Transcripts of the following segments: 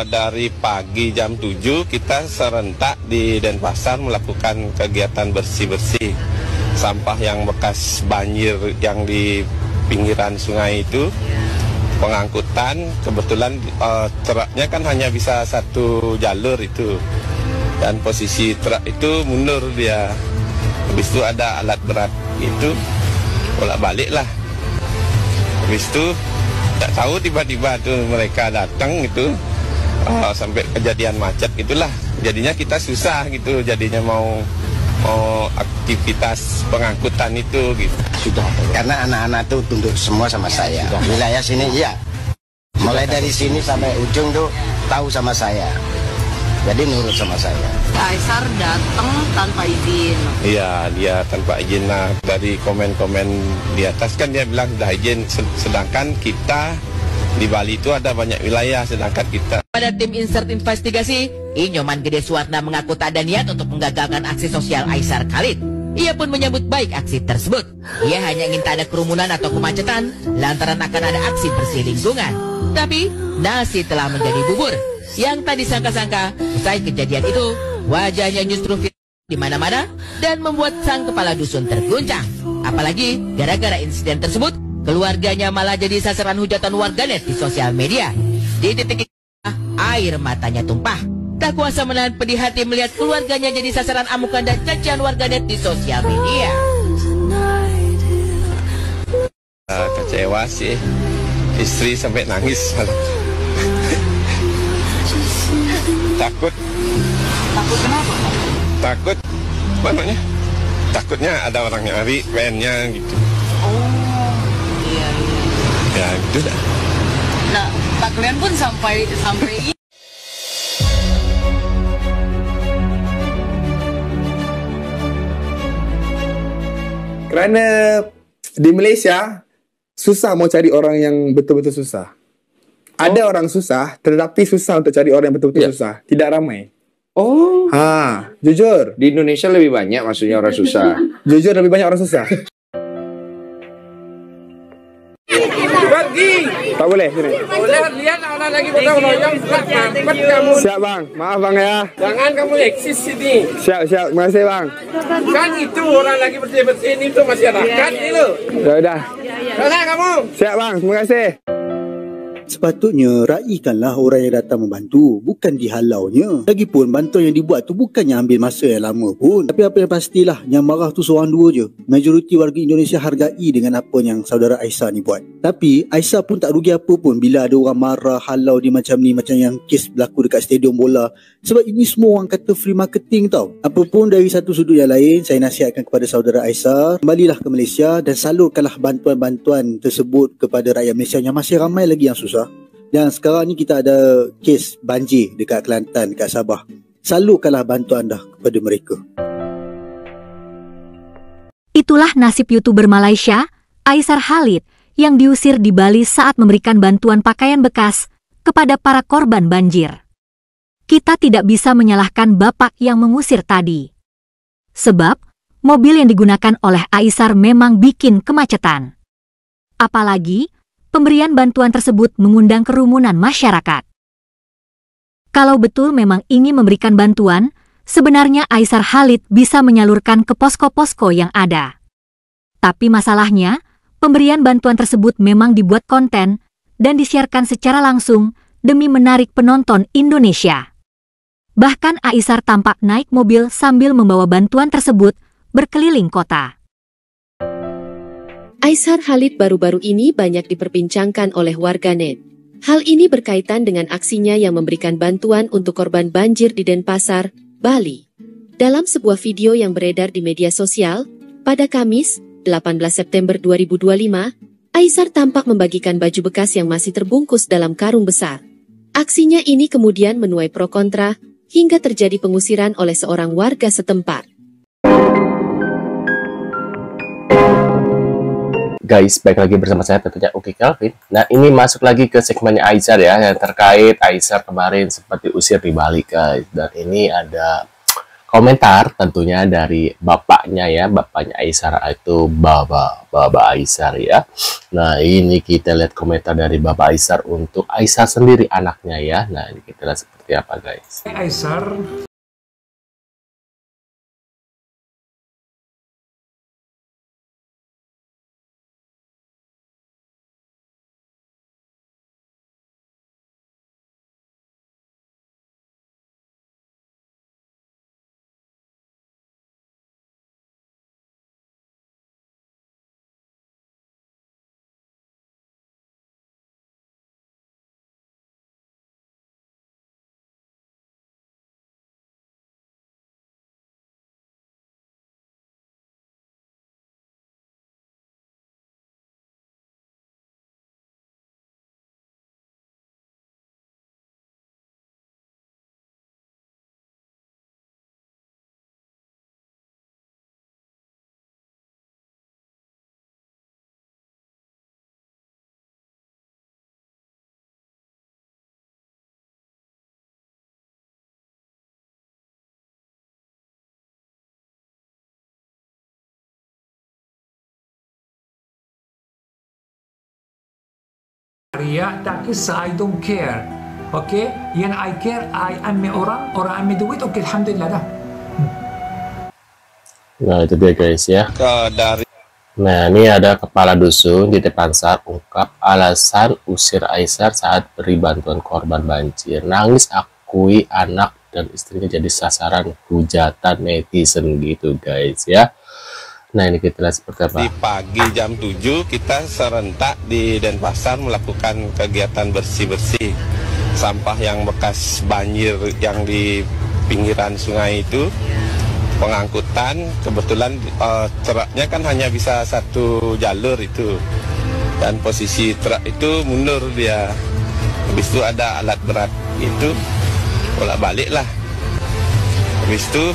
dari pagi jam 7 kita serentak di Denpasar melakukan kegiatan bersih-bersih sampah yang bekas banjir yang di pinggiran sungai itu. Pengangkutan kebetulan truknya kan hanya bisa satu jalur itu, dan posisi truk itu mundur dia. Habis itu ada alat berat itu bolak-balik lah. Habis itu tak tahu tiba-tiba tuh mereka datang itu sampai kejadian macet gitulah. Jadinya kita susah gitu, jadinya mau aktivitas pengangkutan itu gitu. Sudah, karena anak-anak tuh tunduk semua sama saya. Wilayah sini iya, mulai dari sini sampai ujung tuh tahu sama saya, jadi nurut sama saya. Aisar datang tanpa izin. Iya, dia tanpa izin. Nah, dari komen-komen di atas kan dia bilang sudah izin, sedangkan kita di Bali itu ada banyak wilayah, sedangkan kita. Pada tim insert investigasi, Inyoman Gede Suwarna mengaku tak ada niat untuk menggagalkan aksi sosial Aisar Khalid. Ia pun menyambut baik aksi tersebut. Ia hanya ingin tak ada kerumunan atau kemacetan lantaran akan ada aksi bersih lingkungan. Tapi nasi telah menjadi bubur. Yang tak disangka-sangka, usai kejadian itu, wajahnya justru di mana-mana dan membuat sang kepala dusun terguncang. Apalagi gara-gara insiden tersebut, keluarganya malah jadi sasaran hujatan warganet di sosial media. Di titik itu, air matanya tumpah. Tak kuasa menahan pedih hati melihat keluarganya jadi sasaran amukan dan cacian warganet di sosial media. Kecewa sih, istri sampai nangis. Takut. Takut kenapa? Takut, maknanya takutnya ada orang nyari pennya gitu. Oh, iya. Ya gitu dah. Nah, tak kalian pun sampai Kerana di Malaysia susah mau cari orang yang betul-betul susah. Ada orang susah, tetapi susah untuk cari orang yang betul-betul susah. Tidak ramai. Oh. Jujur. Di Indonesia lebih banyak maksudnya orang susah. Jujur lebih banyak orang susah. Pergi. Tak boleh sini. Boleh lihat orang lagi potong loyang mampet kamu. Siap bang, maaf bang ya. Jangan kamu eksis sini. Siap, terima kasih bang. Kan itu orang lagi bersih-bersih ini tuh masyarakat ini loh. Ya udah. Sana kamu. Siap bang, terima kasih. Sepatutnya raikanlah orang yang datang membantu, bukan dihalaunya. Lagipun bantuan yang dibuat tu bukannya ambil masa yang lama pun. Tapi apa yang pastilah, yang marah tu seorang dua je. Majoriti warga Indonesia hargai dengan apa yang saudara Aisar ni buat. Tapi Aisar pun tak rugi apa pun bila ada orang marah, halau dia macam ni, macam yang kes berlaku dekat stadium bola. Sebab ini semua orang kata free marketing tau. Apapun dari satu sudut yang lain, saya nasihatkan kepada saudara Aisar, kembalilah ke Malaysia dan salurkanlah bantuan-bantuan tersebut kepada rakyat Malaysia yang masih ramai lagi yang susah. Dan sekarang ni kita ada kes banjir dekat Kelantan, dekat Sabah. Salurkanlah bantuan anda kepada mereka. Itulah nasib YouTuber Malaysia, Aisar Khalid, yang diusir di Bali saat memberikan bantuan pakaian bekas kepada para korban banjir. Kita tidak bisa menyalahkan bapak yang mengusir tadi. Sebab, mobil yang digunakan oleh Aisar memang bikin kemacetan. Apalagi, pemberian bantuan tersebut mengundang kerumunan masyarakat. Kalau betul memang ingin memberikan bantuan, sebenarnya Aisar Khalid bisa menyalurkan ke posko-posko yang ada. Tapi masalahnya, pemberian bantuan tersebut memang dibuat konten dan disiarkan secara langsung demi menarik penonton Indonesia. Bahkan Aisar tampak naik mobil sambil membawa bantuan tersebut berkeliling kota. Aisar Khalid baru-baru ini banyak diperbincangkan oleh warganet. Hal ini berkaitan dengan aksinya yang memberikan bantuan untuk korban banjir di Denpasar, Bali. Dalam sebuah video yang beredar di media sosial, pada Kamis, 18 September 2025, Aisar tampak membagikan baju bekas yang masih terbungkus dalam karung besar. Aksinya ini kemudian menuai pro kontra, hingga terjadi pengusiran oleh seorang warga setempat. Guys, baik lagi bersama saya tentunya Uki Kelvin. Nah, ini masuk lagi ke segmennya Aisar ya, yang terkait Aisar kemarin sempat diusir di Bali guys. Dan ini ada komentar tentunya dari bapaknya ya, bapaknya Aisar itu Bapak Aisar ya. Nah, ini kita lihat komentar dari Bapak Aisar untuk Aisar sendiri anaknya ya. Nah, ini kita lihat seperti apa guys. Aisar, ya, tak kisah, I don't care. Oke, yang I care, I ambil orang ambil duit, oke, alhamdulillah dah. Nah, itu dia guys ya. Nah, ini ada kepala dusun di Denpasar ungkap alasan usir Aisar saat beri bantuan korban banjir. Nangis akui anak dan istrinya jadi sasaran hujatan netizen gitu guys ya. Nah, ini kita lihat seperti apa. Di pagi jam 7 kita serentak di Denpasar melakukan kegiatan bersih-bersih sampah yang bekas banjir yang di pinggiran sungai itu. Pengangkutan kebetulan truknya kan hanya bisa satu jalur itu, dan posisi truk itu mundur dia. Habis itu ada alat berat itu bolak-balik lah. Habis itu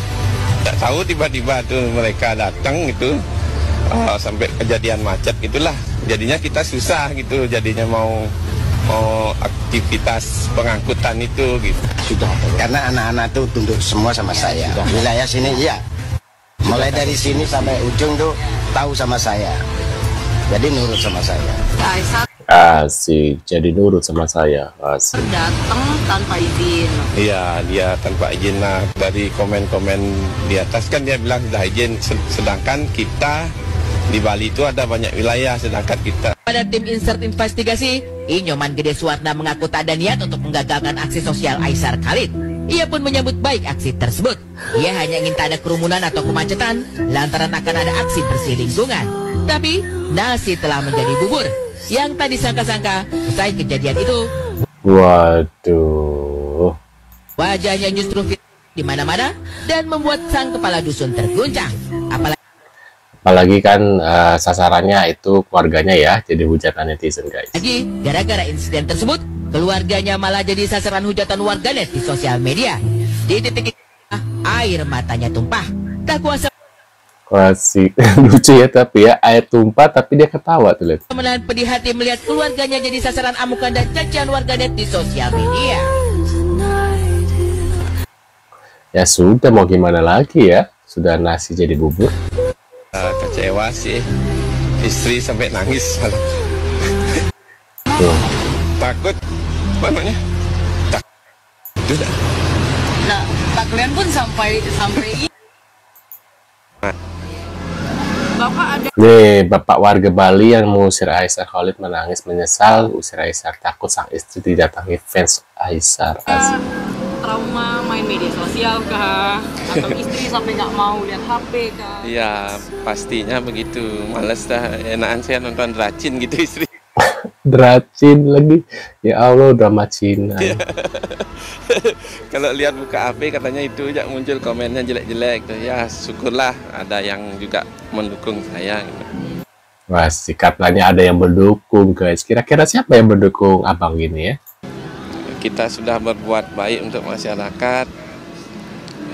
tak tahu tiba-tiba tuh mereka datang gitu, sampai kejadian macet gitulah. Jadinya kita susah gitu, jadinya mau aktivitas pengangkutan itu gitu. Sudah, karena anak-anak tuh tunduk semua sama saya. Wilayah sini iya, mulai dari sini sampai ujung tuh tahu sama saya, jadi nurut sama saya. Aisar Asik, jadi nurut sama saya. Asik. datang tanpa izin. Iya, dia tanpa izin. Nah, dari komen-komen di atas kan dia bilang sudah izin, sedangkan kita di Bali itu ada banyak wilayah, sedangkan kita. Pada tim insert investigasi, Inyoman Gede Suwarna mengaku tak ada niat untuk menggagalkan aksi sosial Aisar Khalid. Ia pun menyambut baik aksi tersebut. Ia hanya ingin tak ada kerumunan atau kemacetan lantaran akan ada aksi bersih lingkungan. Tapi nasi telah menjadi bubur. Yang tak disangka-sangka, usai kejadian itu, Waduh, wajahnya justru fit di mana-mana dan membuat sang kepala dusun terguncang. apalagi kan sasarannya itu keluarganya ya, jadi hujatan netizen guys. Lagi, gara-gara insiden tersebut, keluarganya malah jadi sasaran hujatan warganet di sosial media. Di titik itu, air matanya tumpah. Tak kuasa Klasik. Lucu ya, tapi ya air tumpah tapi dia ketawa tuh lihat. menahan pedih hati melihat keluarganya jadi sasaran amukan dan cacian warganet di sosial media. Ya sudah, mau gimana lagi ya, sudah nasi jadi bubur. Kecewa sih, istri sampai nangis. Tuh. Takut, apa namanya? Takut. Nah, tak kalian pun sampai Bapak ada Nih, bapak warga Bali yang mengusir Aisar Khalid menangis menyesal usir Aisar, takut sang istri didatangi fans Aisar. Asik. trauma main media sosial kah? Atau istri sampai nggak mau lihat HP kah? Iya, pastinya begitu. Males dah, enakan saya nonton Dracin gitu istri. Dracin lagi, ya Allah, drama Cina. Kalau lihat buka HP katanya itu ya muncul komennya jelek-jelek tuh. Ya syukurlah ada yang juga mendukung saya gitu. Wah, katanya ada yang mendukung guys. Kira-kira siapa yang mendukung abang gini ya? Kita sudah berbuat baik untuk masyarakat.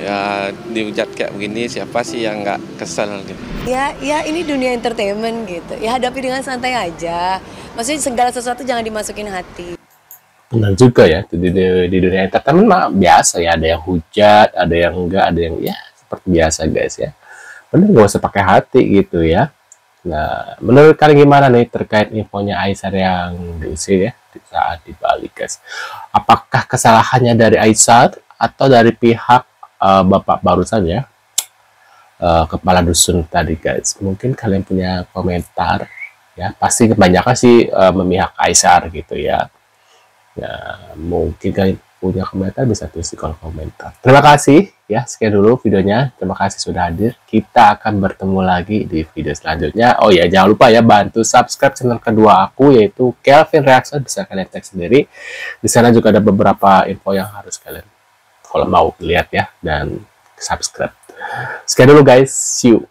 Ya dihujat kayak begini, siapa sih yang nggak kesel gitu. Ya ini dunia entertainment gitu. Ya hadapi dengan santai aja. Maksudnya segala sesuatu jangan dimasukin hati. Benar juga ya, di dunia entertainment mah biasa ya, ada yang hujat, ada yang enggak, ada yang ya seperti biasa guys ya. Bener, gak usah pakai hati gitu ya. Nah, menurut kalian gimana nih terkait infonya Aisar yang diusir ya saat di Bali guys? Apakah kesalahannya dari Aisar atau dari pihak bapak barusan ya, kepala dusun tadi guys? Mungkin kalian punya komentar ya. Pasti kebanyakan sih memihak Aisar gitu ya. Nah, mungkin kalian punya komentar bisa tulis di kolom komentar. Terima kasih ya, sekian dulu videonya. Terima kasih sudah hadir. Kita akan bertemu lagi di video selanjutnya. Oh ya, jangan lupa ya bantu subscribe channel kedua aku yaitu Kelvin Reaction, bisa kalian cek sendiri. Di sana juga ada beberapa info yang harus kalian kalau mau lihat ya dan subscribe. Sekian dulu guys, see you.